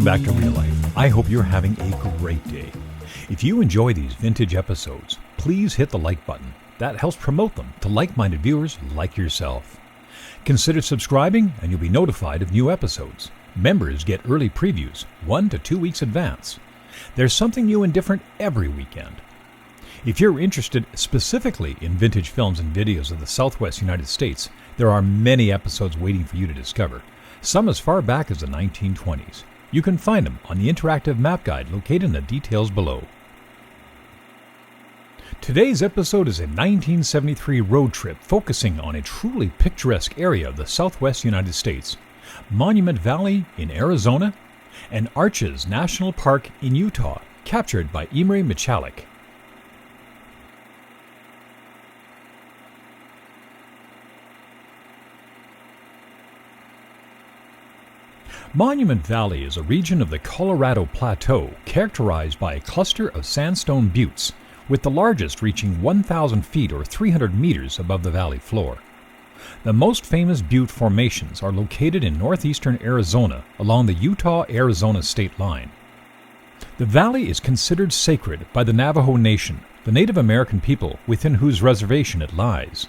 back to real life. I hope you're having a great day. If you enjoy these vintage episodes, please hit the like button. That helps promote them to like-minded viewers like yourself. Consider subscribing and you'll be notified of new episodes. Members get early previews 1 to 2 weeks advance. There's something new and different every weekend. If you're interested specifically in vintage films and videos of the Southwest United States, there are many episodes waiting for you to discover, some as far back as the 1920s. You can find them on the interactive map guide located in the details below. Today's episode is a 1973 road trip focusing on a truly picturesque area of the Southwest United States, Monument Valley in Arizona, and Arches National Park in Utah, captured by Imre Michalik. Monument Valley is a region of the Colorado Plateau characterized by a cluster of sandstone buttes, with the largest reaching 1,000 feet or 300 meters above the valley floor. The most famous butte formations are located in northeastern Arizona along the Utah-Arizona state line. The valley is considered sacred by the Navajo Nation, the Native American people within whose reservation it lies.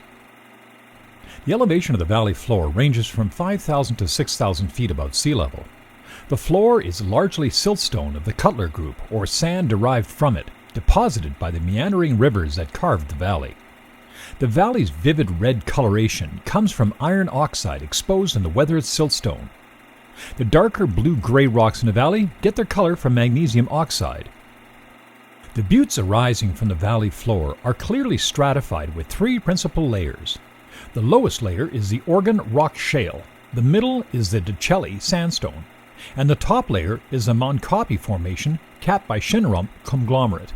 The elevation of the valley floor ranges from 5,000 to 6,000 feet above sea level. The floor is largely siltstone of the Cutler Group, or sand derived from it, deposited by the meandering rivers that carved the valley. The valley's vivid red coloration comes from iron oxide exposed in the weathered siltstone. The darker blue-gray rocks in the valley get their color from magnesium oxide. The buttes arising from the valley floor are clearly stratified with 3 principal layers. The lowest layer is the Organ Rock Shale, the middle is the DeChelly Sandstone, and the top layer is the Montcopy Formation capped by Shinnerump Conglomerate.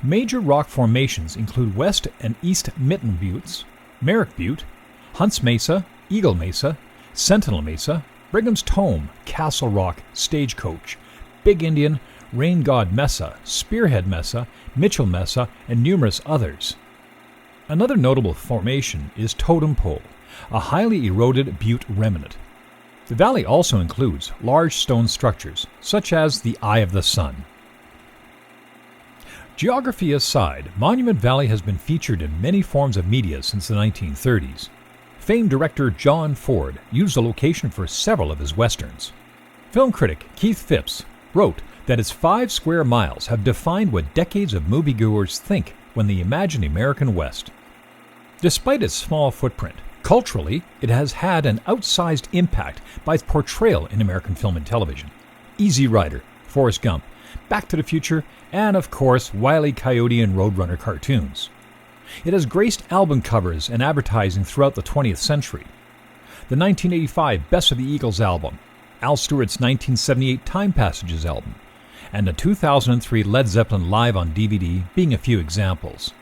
Major rock formations include West and East Mitten Buttes, Merrick Butte, Hunts Mesa, Eagle Mesa, Sentinel Mesa, Brigham's Tome, Castle Rock, Stagecoach, Big Indian, Rain God Mesa, Spearhead Mesa, Mitchell Mesa, and numerous others. Another notable formation is Totem Pole, a highly eroded butte remnant. The valley also includes large stone structures, such as the Eye of the Sun. Geography aside, Monument Valley has been featured in many forms of media since the 1930s. Famed director John Ford used the location for several of his westerns. Film critic Keith Phipps wrote that its 5 square miles have defined what decades of moviegoers think when they imagine the American West. Despite its small footprint, culturally, it has had an outsized impact by its portrayal in American film and television. Easy Rider, Forrest Gump, Back to the Future, and of course, Wile E. Coyote and Roadrunner cartoons. It has graced album covers and advertising throughout the 20th century. The 1985 Best of the Eagles album, Al Stewart's 1978 Time Passages album, and the 2003 Led Zeppelin Live on DVD being a few examples.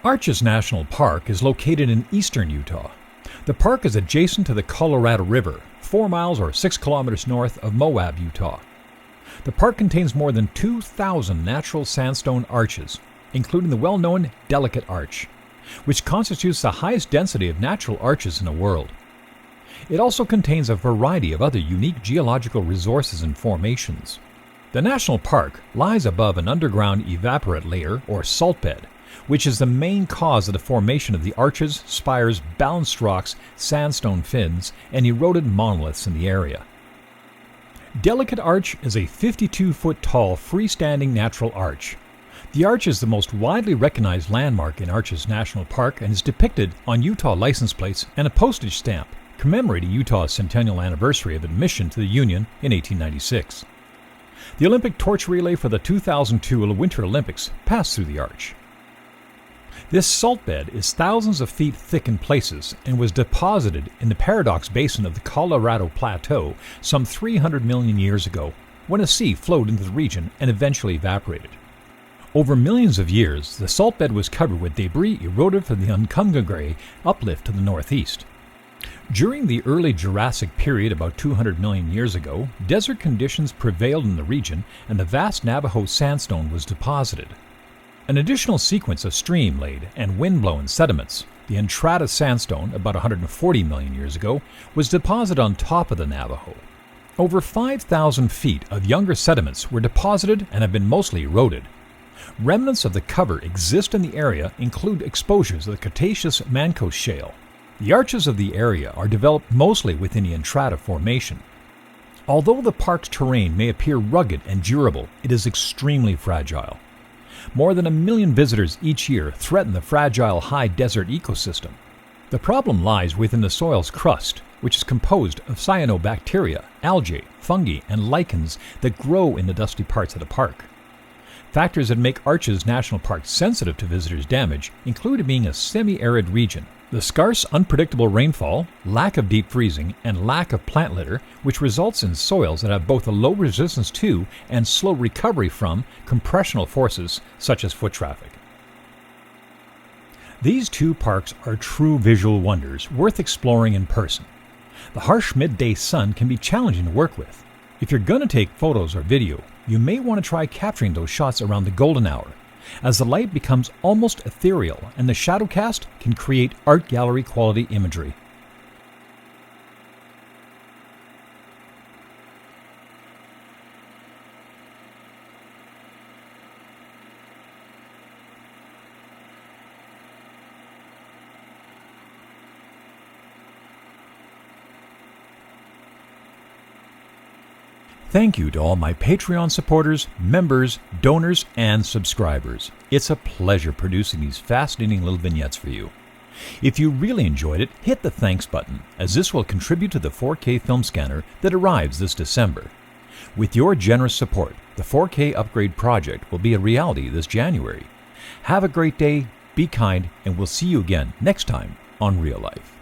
Arches National Park is located in eastern Utah. The park is adjacent to the Colorado River, 4 miles or 6 kilometers north of Moab, Utah. The park contains more than 2,000 natural sandstone arches, including the well-known Delicate Arch, which constitutes the highest density of natural arches in the world. It also contains a variety of other unique geological resources and formations. The national park lies above an underground evaporate layer or salt bed, which is the main cause of the formation of the arches, spires, balanced rocks, sandstone fins, and eroded monoliths in the area. Delicate Arch is a 52-foot tall freestanding natural arch. The arch is the most widely recognized landmark in Arches National Park and is depicted on Utah license plates and a postage stamp commemorating Utah's centennial anniversary of admission to the Union in 1896. The Olympic torch relay for the 2002 Winter Olympics passed through the arch. This salt bed is thousands of feet thick in places and was deposited in the Paradox Basin of the Colorado Plateau some 300 million years ago, when a sea flowed into the region and eventually evaporated. Over millions of years, the salt bed was covered with debris eroded from the Uncompahgre uplift to the northeast. During the early Jurassic period about 200 million years ago, desert conditions prevailed in the region and the vast Navajo sandstone was deposited. An additional sequence of stream-laid and wind-blown sediments, the Entrada sandstone about 140 million years ago, was deposited on top of the Navajo. Over 5,000 feet of younger sediments were deposited and have been mostly eroded. Remnants of the cover exist in the area include exposures of the Cretaceous Mancos Shale. The arches of the area are developed mostly within the Entrada Formation. Although the park's terrain may appear rugged and durable, it is extremely fragile. More than 1 million visitors each year threaten the fragile high desert ecosystem. The problem lies within the soil's crust, which is composed of cyanobacteria, algae, fungi, and lichens that grow in the dusty parts of the park. Factors that make Arches National Park sensitive to visitors' damage include being a semi-arid region, the scarce, unpredictable rainfall, lack of deep freezing, and lack of plant litter, which results in soils that have both a low resistance to and slow recovery from compressional forces such as foot traffic. These two parks are true visual wonders worth exploring in person. The harsh midday sun can be challenging to work with. If you're going to take photos or video, you may want to try capturing those shots around the golden hour, as the light becomes almost ethereal and the shadow cast can create art gallery quality imagery. Thank you to all my Patreon supporters, members, donors, and subscribers. It's a pleasure producing these fascinating little vignettes for you. If you really enjoyed it, hit the thanks button, as this will contribute to the 4K film scanner that arrives this December. With your generous support, the 4K upgrade project will be a reality this January. Have a great day, be kind, and we'll see you again next time on Real Life.